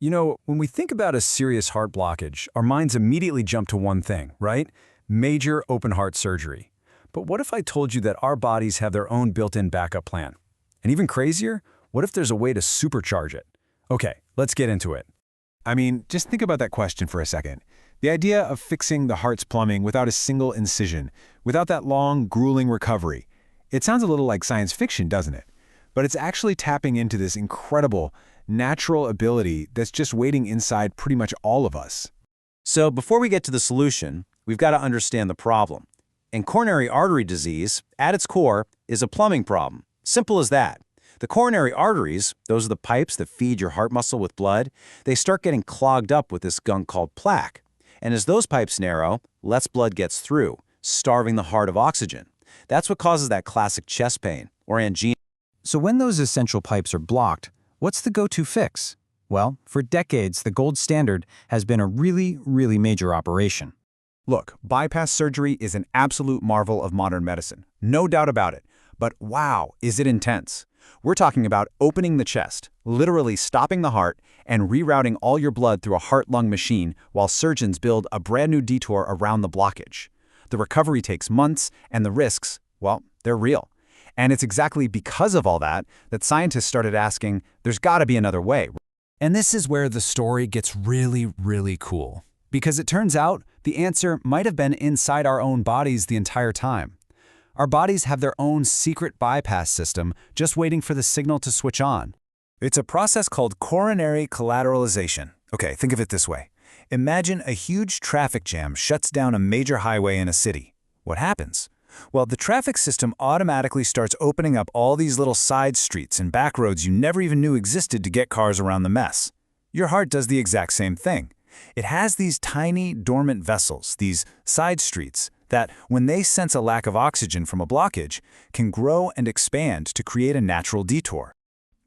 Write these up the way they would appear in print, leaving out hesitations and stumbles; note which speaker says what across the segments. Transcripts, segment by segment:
Speaker 1: You know, when we think about a serious heart blockage, our minds immediately jump to one thing, right? Major open heart surgery. But what if I told you that our bodies have their own built-in backup plan? And even crazier, what if there's a way to supercharge it? Okay, let's get into it.
Speaker 2: I mean, just think about that question for a second. The idea of fixing the heart's plumbing without a single incision, without that long, grueling recovery. It sounds a little like science fiction, doesn't it? But it's actually tapping into this incredible, natural ability that's just waiting inside pretty much all of us.
Speaker 3: So before we get to the solution, we've got to understand the problem. And coronary artery disease, at its core, is a plumbing problem. Simple as that. The coronary arteries, those are the pipes that feed your heart muscle with blood, they start getting clogged up with this gunk called plaque. And as those pipes narrow, less blood gets through, starving the heart of oxygen. That's what causes that classic chest pain, or angina.
Speaker 4: So when those essential pipes are blocked, what's the go-to fix? Well, for decades, the gold standard has been a really major operation.
Speaker 5: Look, bypass surgery is an absolute marvel of modern medicine. No doubt about it. But wow, is it intense. We're talking about opening the chest, literally stopping the heart, and rerouting all your blood through a heart-lung machine while surgeons build a brand new detour around the blockage. The recovery takes months, and the risks, well, they're real. And it's exactly because of all that scientists started asking, there's got to be another way.
Speaker 1: And this is where the story gets really cool. Because it turns out the answer might have been inside our own bodies the entire time. Our bodies have their own secret bypass system just waiting for the signal to switch on.
Speaker 5: It's a process called coronary collateralization. Okay, think of it this way. Imagine a huge traffic jam shuts down a major highway in a city. What happens? Well, the traffic system automatically starts opening up all these little side streets and back roads you never even knew existed to get cars around the mess. Your heart does the exact same thing. It has these tiny, dormant vessels, these side streets, that, when they sense a lack of oxygen from a blockage, can grow and expand to create a natural detour.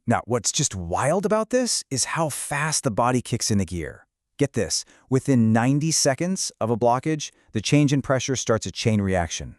Speaker 5: Now, what's just wild about this is how fast the body kicks into gear. Get this, within 90 seconds of a blockage, the change in pressure starts a chain reaction.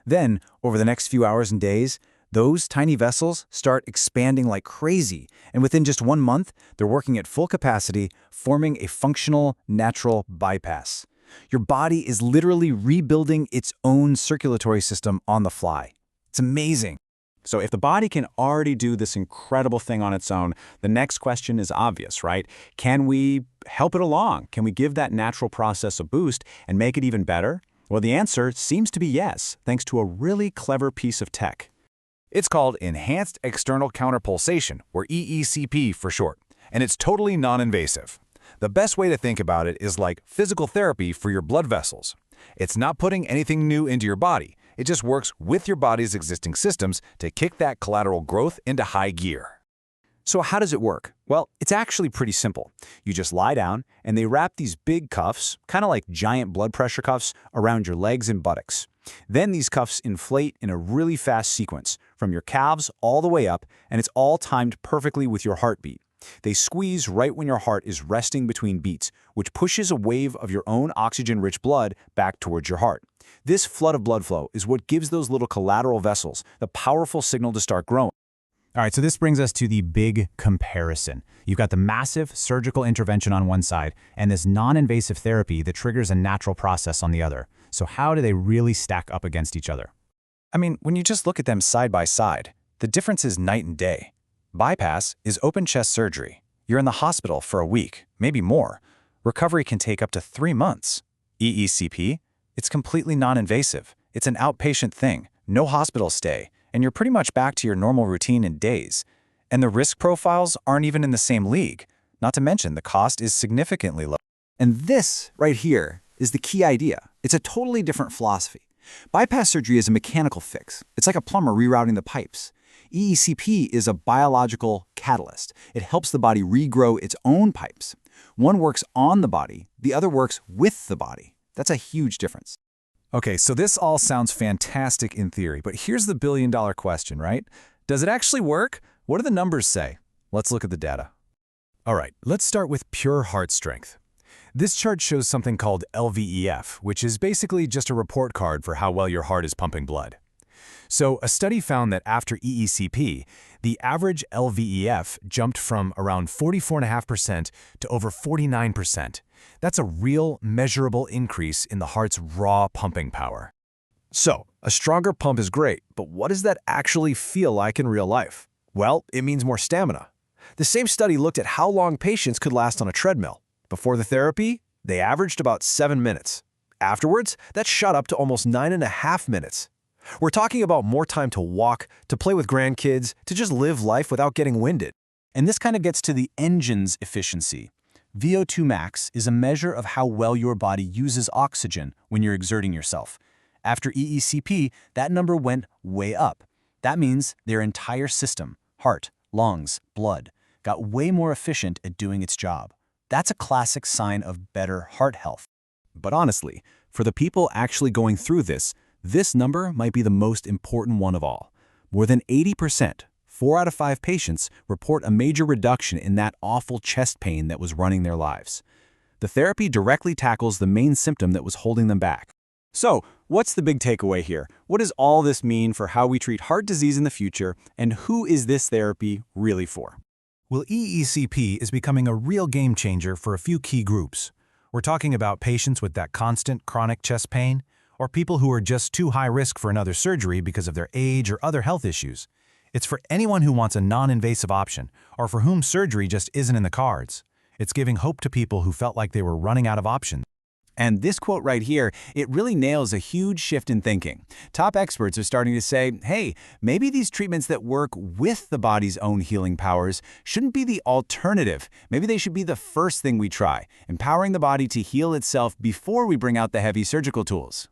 Speaker 5: Then, over the next few hours and days, those tiny vessels start expanding like crazy, and within just 1 month, they're working at full capacity, forming a functional, natural bypass. Your body is literally rebuilding its own circulatory system on the fly. It's amazing.
Speaker 3: So if the body can already do this incredible thing on its own, the next question is obvious, right? Can we help it along? Can we give that natural process a boost and make it even better? Well, the answer seems to be yes, thanks to a really clever piece of tech.
Speaker 5: It's called Enhanced External Counterpulsation, or EECP for short, and it's totally non-invasive. The best way to think about it is like physical therapy for your blood vessels. It's not putting anything new into your body. It just works with your body's existing systems to kick that collateral growth into high gear.
Speaker 1: So how does it work? Well, it's actually pretty simple. You just lie down, and they wrap these big cuffs, kind of like giant blood pressure cuffs, around your legs and buttocks. Then these cuffs inflate in a really fast sequence, from your calves all the way up, and it's all timed perfectly with your heartbeat. They squeeze right when your heart is resting between beats, which pushes a wave of your own oxygen-rich blood back towards your heart. This flood of blood flow is what gives those little collateral vessels the powerful signal to start growing.
Speaker 4: All right, so this brings us to the big comparison. You've got the massive surgical intervention on one side and this non-invasive therapy that triggers a natural process on the other. So how do they really stack up against each other?
Speaker 5: I mean, when you just look at them side by side, the difference is night and day. Bypass is open chest surgery. You're in the hospital for a week, maybe more. Recovery can take up to 3 months. EECP? It's completely non-invasive. It's an outpatient thing, no hospital stay, and you're pretty much back to your normal routine in days. And the risk profiles aren't even in the same league. Not to mention, the cost is significantly low.
Speaker 6: And this, right here, is the key idea. It's a totally different philosophy. Bypass surgery is a mechanical fix. It's like a plumber rerouting the pipes. EECP is a biological catalyst. It helps the body regrow its own pipes. One works on the body, the other works with the body. That's a huge difference.
Speaker 5: Okay, so this all sounds fantastic in theory, but here's the billion-dollar question, right? Does it actually work? What do the numbers say? Let's look at the data. All right, let's start with pure heart strength. This chart shows something called LVEF, which is basically just a report card for how well your heart is pumping blood.
Speaker 4: So a study found that after EECP, the average LVEF jumped from around 44.5% to over 49%. That's a real, measurable increase in the heart's raw pumping power.
Speaker 5: So, a stronger pump is great, but what does that actually feel like in real life? Well, it means more stamina. The same study looked at how long patients could last on a treadmill. Before the therapy, they averaged about 7 minutes. Afterwards, that shot up to almost 9.5 minutes. We're talking about more time to walk, to play with grandkids, to just live life without getting winded.
Speaker 1: And this kind of gets to the engine's efficiency. VO2 max is a measure of how well your body uses oxygen when you're exerting yourself. After EECP, that number went way up. That means their entire system, heart, lungs, blood, got way more efficient at doing its job. That's a classic sign of better heart health.
Speaker 5: But honestly, for the people actually going through this number might be the most important one of all. More than 80%, 4 out of 5 patients, report a major reduction in that awful chest pain that was running their lives. The therapy directly tackles the main symptom that was holding them back.
Speaker 1: So, what's the big takeaway here? What does all this mean for how we treat heart disease in the future, and who is this therapy really for?
Speaker 4: Well, EECP is becoming a real game changer for a few key groups. We're talking about patients with that constant chronic chest pain, or people who are just too high risk for another surgery because of their age or other health issues. It's for anyone who wants a non-invasive option, or for whom surgery just isn't in the cards. It's giving hope to people who felt like they were running out of options.
Speaker 1: And this quote right here, it really nails a huge shift in thinking. Top experts are starting to say, hey, maybe these treatments that work with the body's own healing powers shouldn't be the alternative. Maybe they should be the first thing we try, empowering the body to heal itself before we bring out the heavy surgical tools.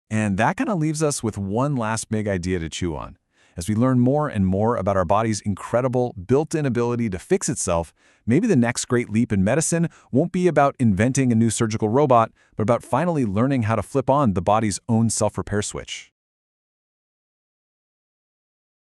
Speaker 5: And that kind of leaves us with one last big idea to chew on. As we learn more and more about our body's incredible built-in ability to fix itself, maybe the next great leap in medicine won't be about inventing a new surgical robot, but about finally learning how to flip on the body's own self-repair switch.